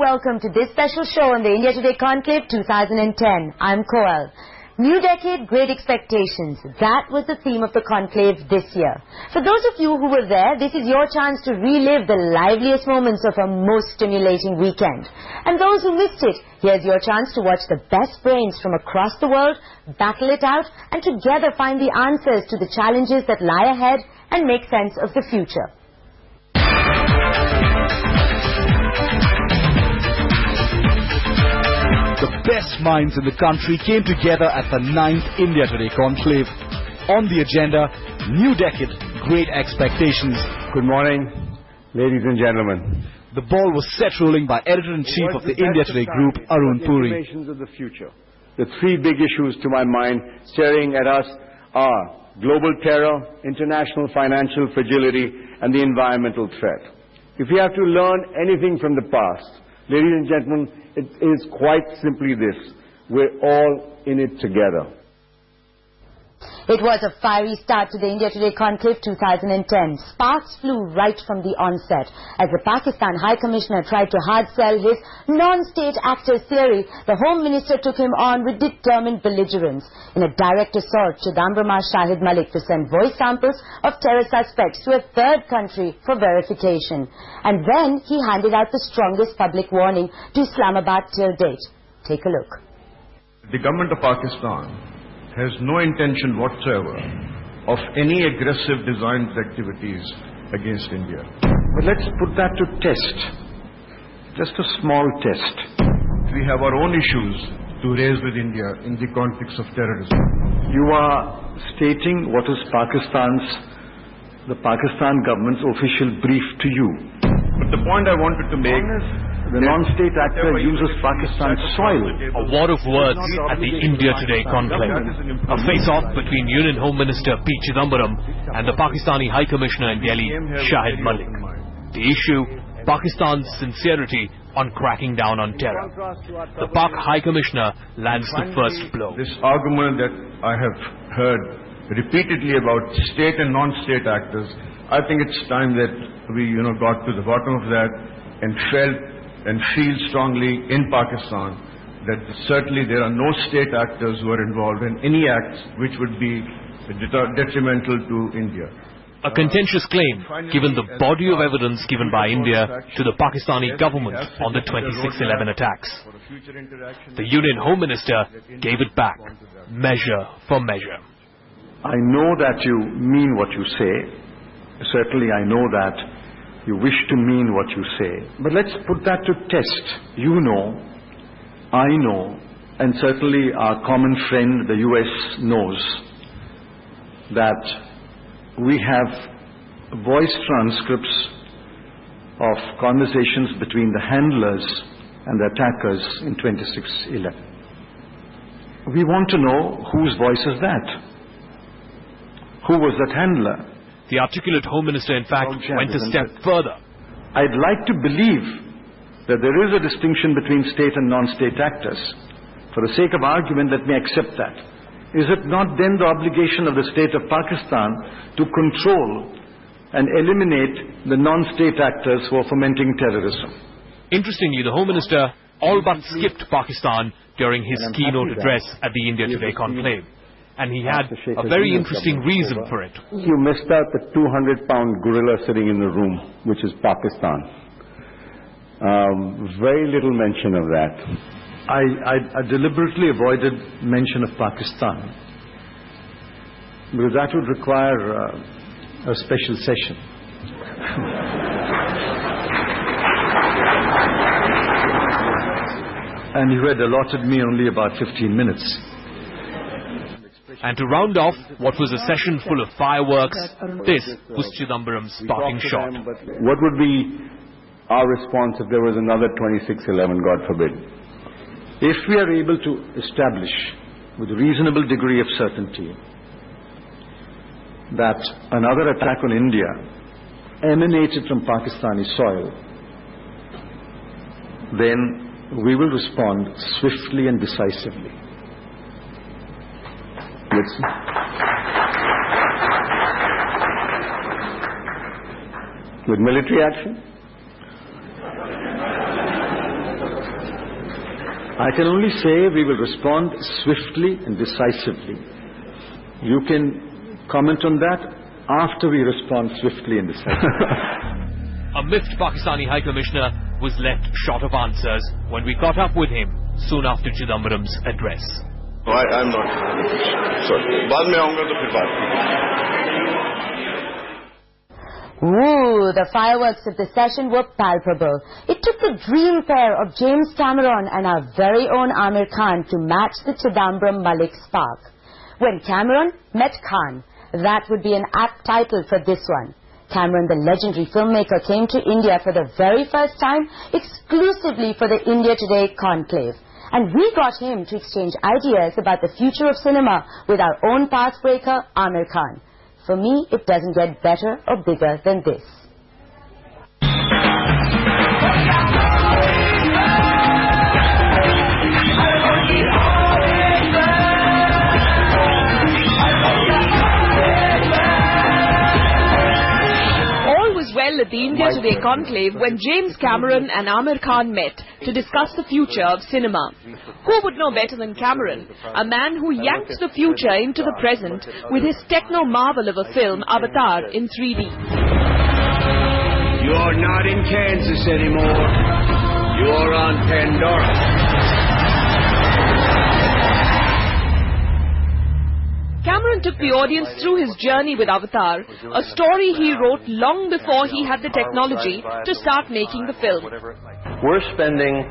welcome to this special show on the India Today Conclave 2010. I'm Koal. New decade, great expectations. That was the theme of the conclave this year. For those of you who were there, this is your chance to relive the liveliest moments of a most stimulating weekend. And those who missed it, here's your chance to watch the best brains from across the world, battle it out, and together find the answers to the challenges that lie ahead and make sense of the future. The best minds in the country came together at the 9th India Today Conclave. On the agenda, new decade, great expectations. Good morning, ladies and gentlemen. The ball was set rolling by Editor-in-Chief of the India Today Group, Arun Puri. Of the future. The three big issues to my mind staring at us are global terror, international financial fragility, and the environmental threat. If we have to learn anything from the past, ladies and gentlemen, it is quite simply this: we're all in it together. It was a fiery start to the India Today Conclave 2010. Sparks flew right from the onset as the Pakistan High Commissioner tried to hard sell his non-state actors theory. The Home Minister took him on with determined belligerence. In a direct assault, Chidambaram asked Shahid Malik to send voice samples of terror suspects to a third country for verification. And then he handed out the strongest public warning to Islamabad till date. Take a look. The government of Pakistan has no intention whatsoever of any aggressive design activities against India. But let's put that to test. Just a small test. We have our own issues to raise with India in the context of terrorism. You are stating what is the Pakistan government's official brief to you. But the point I wanted to make is the non-state actor uses Pakistan's soil. A war of words at the India Today Conclave. A face-off between Union Home Minister P. Chidambaram and the Pakistani High Commissioner in Delhi, Shahid Malik. The issue, Pakistan's sincerity on cracking down on terror. The Pak High Commissioner lands the first blow. This argument that I have heard repeatedly about state and non-state actors, I think it's time that we got to the bottom of that and feel strongly in Pakistan that certainly there are no state actors who are involved in any acts which would be detrimental to India. A contentious claim, given the body of evidence given by India to the Pakistani government on the 26/11 attacks. The Union Home Minister gave it back, measure for measure. I know that you mean what you say. Certainly I know that you wish to mean what you say. But let's put that to test. You know, I know, and certainly our common friend, the US, knows that we have voice transcripts of conversations between the handlers and the attackers in 26/11. We want to know whose voice is that? Who was that handler? The articulate Home Minister, in fact, went a step further. I'd like to believe that there is a distinction between state and non-state actors. For the sake of argument, let me accept that. Is it not then the obligation of the state of Pakistan to control and eliminate the non-state actors who are fomenting terrorism? Interestingly, the Home Minister all but skipped Pakistan during his keynote address at the India Today Conclave. And he had a very interesting reason for it. You missed out the 200-pound gorilla sitting in the room, which is Pakistan. Very little mention of that. I deliberately avoided mention of Pakistan because that would require a special session. And you had allotted me only about 15 minutes. And to round off what was a session full of fireworks, this was Chidambaram's parting shot. What would be our response if there was another 26/11, God forbid? If we are able to establish with a reasonable degree of certainty that another attack on India emanated from Pakistani soil, then we will respond swiftly and decisively. Listen. With military action? I can only say we will respond swiftly and decisively. You can comment on that after we respond swiftly and decisively. A miffed Pakistani High Commissioner was left short of answers when we caught up with him soon after Chidambaram's address. No, I'm not. Sorry. बाद में आऊँगा तो फिर बात करेंगे. Ooh, the fireworks of the session were palpable. It took the dream pair of James Cameron and our very own Amir Khan to match the Chidambaram-Malik spark. When Cameron met Khan, that would be an apt title for this one. Cameron, the legendary filmmaker, came to India for the very first time exclusively for the India Today Conclave. And we got him to exchange ideas about the future of cinema with our own pathbreaker, Amir Khan. For me, it doesn't get better or bigger than this. Well at the India Today Conclave when James Cameron and Amir Khan met to discuss the future of cinema. Who would know better than Cameron, a man who yanked the future into the present with his techno marvel of a film, Avatar, in 3D. You're not in Kansas anymore. You're on Pandora. Cameron took the audience through his journey with Avatar, a story he wrote long before he had the technology to start making the film. We're spending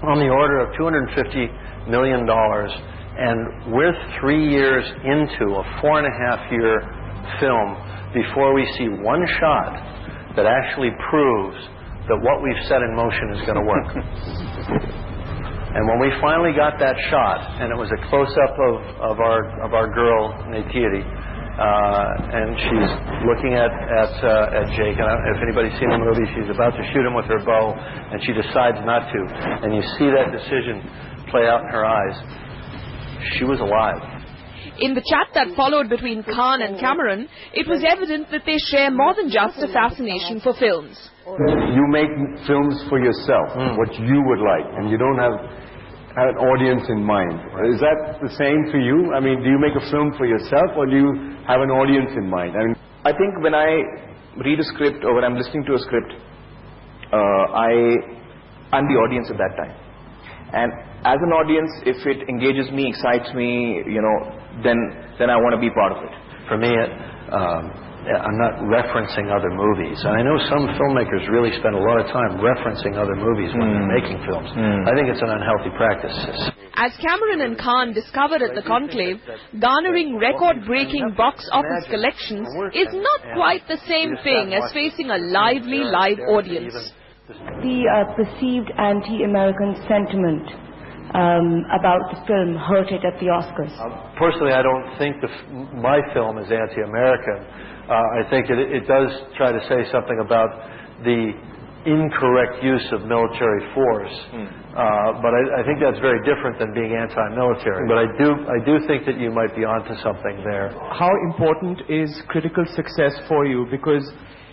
on the order of $250 million, and we're 3 years into a 4.5-year film before we see one shot that actually proves that what we've set in motion is going to work. And when we finally got that shot, and it was a close-up of our girl, Neytiri, and she's looking at Jake, and if anybody's seen the movie, she's about to shoot him with her bow, and she decides not to. And you see that decision play out in her eyes. She was alive. In the chat that followed between Khan and Cameron, it was evident that they share more than just a fascination for films. You make films for yourself, what you would like, and you don't have an audience in mind. Is that the same for you? I mean, do you make a film for yourself, or do you have an audience in mind? I mean, I think when I read a script or when I'm listening to a script, I'm the audience at that time. And as an audience, if it engages me, excites me, then I want to be part of it. For me, I'm not referencing other movies. And I know some filmmakers really spend a lot of time referencing other movies when they're making films. I think it's an unhealthy practice. As Cameron and Khan discovered at the Conclave, garnering record-breaking box office collections is not quite the same thing as facing a lively live audience. The perceived anti-American sentiment about the film hurt it at the Oscars? Personally, I don't think my film is anti-American. I think it does try to say something about the incorrect use of military force. But I think that's very different than being anti-military. But I do think that you might be onto something there. How important is critical success for you? Because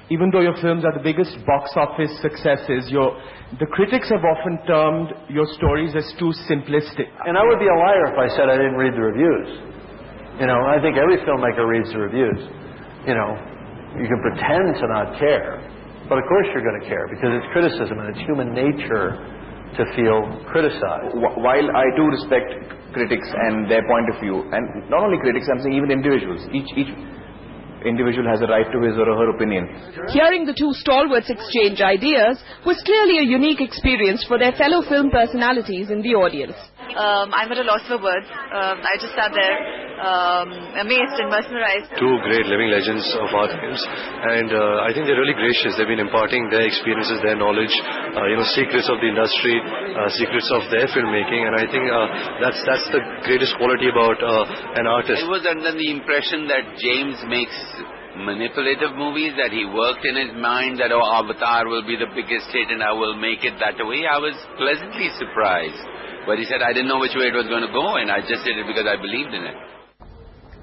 even though your films are the biggest box office successes, the critics have often termed your stories as too simplistic. And I would be a liar if I said I didn't read the reviews. I think every filmmaker reads the reviews. You can pretend to not care, but of course you're going to care because it's criticism and it's human nature to feel criticized. While I do respect critics and their point of view, and not only critics, I'm saying even individuals, each individual has a right to his or her opinion. Hearing the two stalwarts exchange ideas was clearly a unique experience for their fellow film personalities in the audience. I'm at a loss for words. I just sat there amazed and mesmerized. Two great living legends of our films, and I think they're really gracious. They've been imparting their experiences, their knowledge, secrets of the industry, secrets of their filmmaking, and I think that's the greatest quality about an artist. I was under the impression that James makes manipulative movies, that he worked in his mind that Avatar will be the biggest hit and I will make it that way. I was pleasantly surprised. But he said, I didn't know which way it was going to go, and I just did it because I believed in it.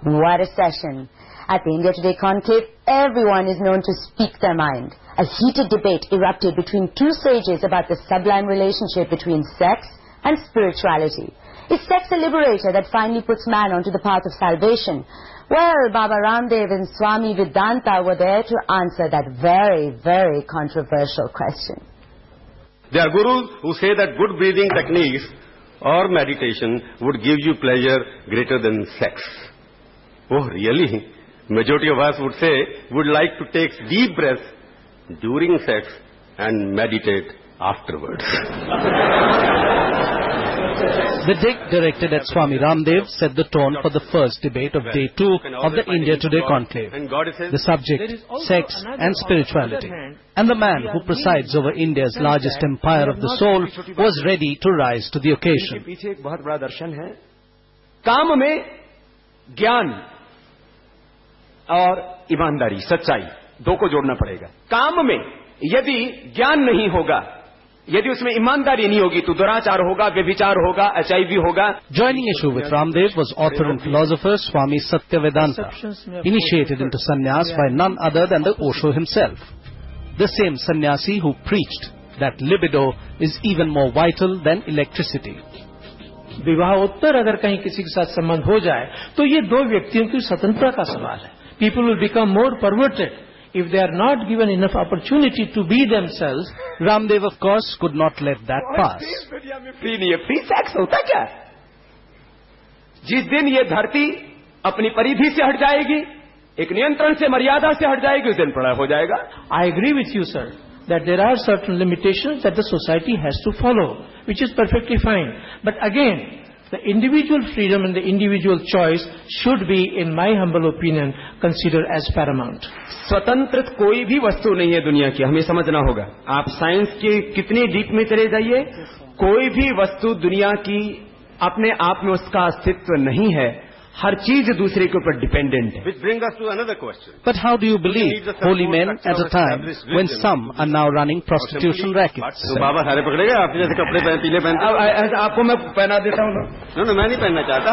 What a session. At the India Today Conclave, everyone is known to speak their mind. A heated debate erupted between two sages about the sublime relationship between sex, and spirituality. Is sex a liberator that finally puts man onto the path of salvation? Well, Baba Ramdev and Swami Vedanta were there to answer that very, very controversial question. There are gurus who say that good breathing techniques or meditation would give you pleasure greater than sex. Oh, really? Majority of us would say would like to take deep breaths during sex and meditate afterwards. The dig directed at Swami Ramdev set the tone for the first debate of Day 2 of the India Today Conclave. The subject, sex and spirituality. And the man who presides over India's largest empire of the soul was ready to rise to the occasion. काम में ज्ञान और ईमानदारी, सच्चाई, दो को जोड़ना पड़ेगा. काम में यदि ज्ञान नहीं होगा, यदि उसमें ईमानदारी नहीं होगी, तो दुराचार होगा, व्यभिचार होगा, HIV होगा. Joining issue with Ramdev was author and philosopher Swami Satyavedanta, initiated into sannyas by none other than the Osho himself. The same sannyasi who preached that libido is even more vital than electricity. विवाहोत्तर अगर कहीं किसी के साथ संबंध हो जाए तो ये दो व्यक्तियों की स्वतंत्रता का सवाल है. People will become more perverted if they are not given enough opportunity to be themselves. Ramdev, of course, could not let that pass. Free sex होता क्या? जिस दिन ये धरती अपनी परिधि से हट जाएगी, एक नियंत्रण से, मर्यादा से हट जाएगी, उस दिन प्रलय हो जाएगा. I agree with you, sir, that there are certain limitations that the society has to follow, which is perfectly fine. But again, the individual freedom and the individual choice should be, in my humble opinion, considered as paramount. स्वतंत्र कोई भी वस्तु नहीं है दुनिया की, हमें समझना होगा. आप साइंस के कितने डीप में चले जाइए, कोई भी वस्तु दुनिया की अपने आप में उसका अस्तित्व नहीं है. हर चीज दूसरे के ऊपर डिपेंडेंट है. Which brings us to another question. But how do you believe holy men at a time when some are now running prostitution rackets? तो बाबा सारे पकड़ेगा, आपके जैसे कपड़े पीले पहनते. आपको मैं पहना देता हूँ. No, मैं नहीं पहनना चाहता.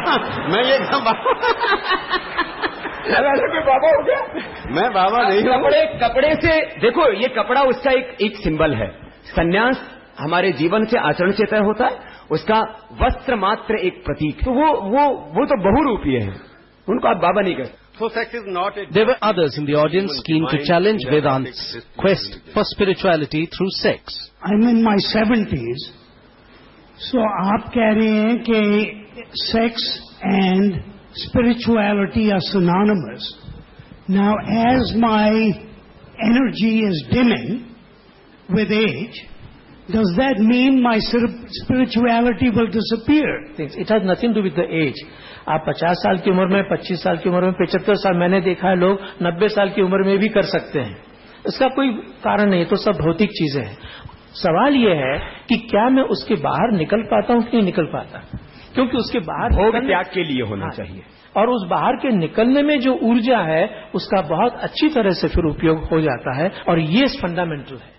मैं ये एकदम कोई बाबा हो गया. मैं बाबा नहीं हूँ. कपड़े से देखो, ये कपड़ा उसका एक सिंबल है. संन्यास हमारे जीवन से, आचरण से तय होता है. उसका वस्त्र मात्र एक प्रतीक. तो वो तो बहुरूपीय है. उनको आप बाबा नहीं कहते. So sex is not a... There were others in the audience keen to challenge Vedant's quest for spirituality through sex. I'm in my 70s. So आप कह रहे हैं कि sex and spirituality are synonymous. Now as my energy is dimming with age, does that mean my spirituality will disappear? It has nothing to do with the age. आप 50 साल की उम्र में, 25 साल की उम्र में, 75 साल, मैंने देखा है लोग 90 साल की उम्र में भी कर सकते हैं. इसका कोई कारण नहीं, तो सब भौतिक चीजें हैं. सवाल यह है कि क्या मैं उसके बाहर निकल पाता हूं कि नहीं निकल पाता, क्योंकि उसके बाहर भोग त्याग के लिए होना चाहिए. और उस बाहर के निकलने में जो ऊर्जा है उसका बहुत अच्छी तरह से फिर उपयोग हो जाता है, और ये फंडामेंटल है.